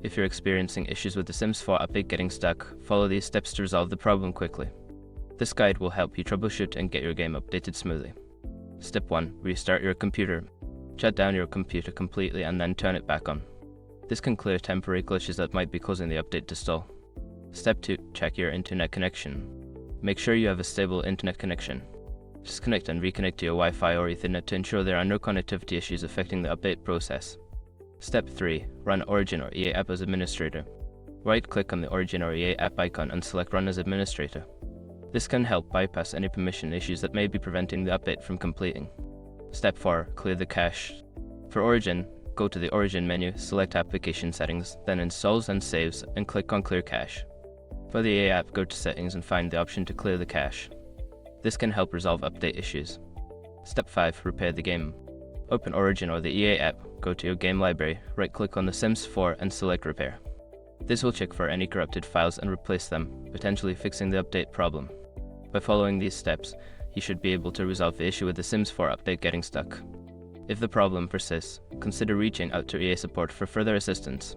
If you're experiencing issues with the Sims 4 update getting stuck, follow these steps to resolve the problem quickly. This guide will help you troubleshoot and get your game updated smoothly. Step 1. Restart your computer. Shut down your computer completely and then turn it back on. This can clear temporary glitches that might be causing the update to stall. Step 2. Check your internet connection. Make sure you have a stable internet connection. Disconnect and reconnect to your Wi-Fi or Ethernet to ensure there are no connectivity issues affecting the update process. Step 3. Run Origin or EA app as administrator. Right-click on the Origin or EA app icon and select Run as administrator. This can help bypass any permission issues that may be preventing the update from completing. Step 4. Clear the cache. For Origin, go to the Origin menu, select Application Settings, then Installs and Saves, and click on Clear Cache. For the EA app, go to Settings and find the option to clear the cache. This can help resolve update issues. Step 5. Repair the game. Open Origin or the EA app, go to your game library, right-click on The Sims 4 and select Repair. This will check for any corrupted files and replace them, potentially fixing the update problem. By following these steps, you should be able to resolve the issue with the Sims 4 update getting stuck. If the problem persists, consider reaching out to EA support for further assistance.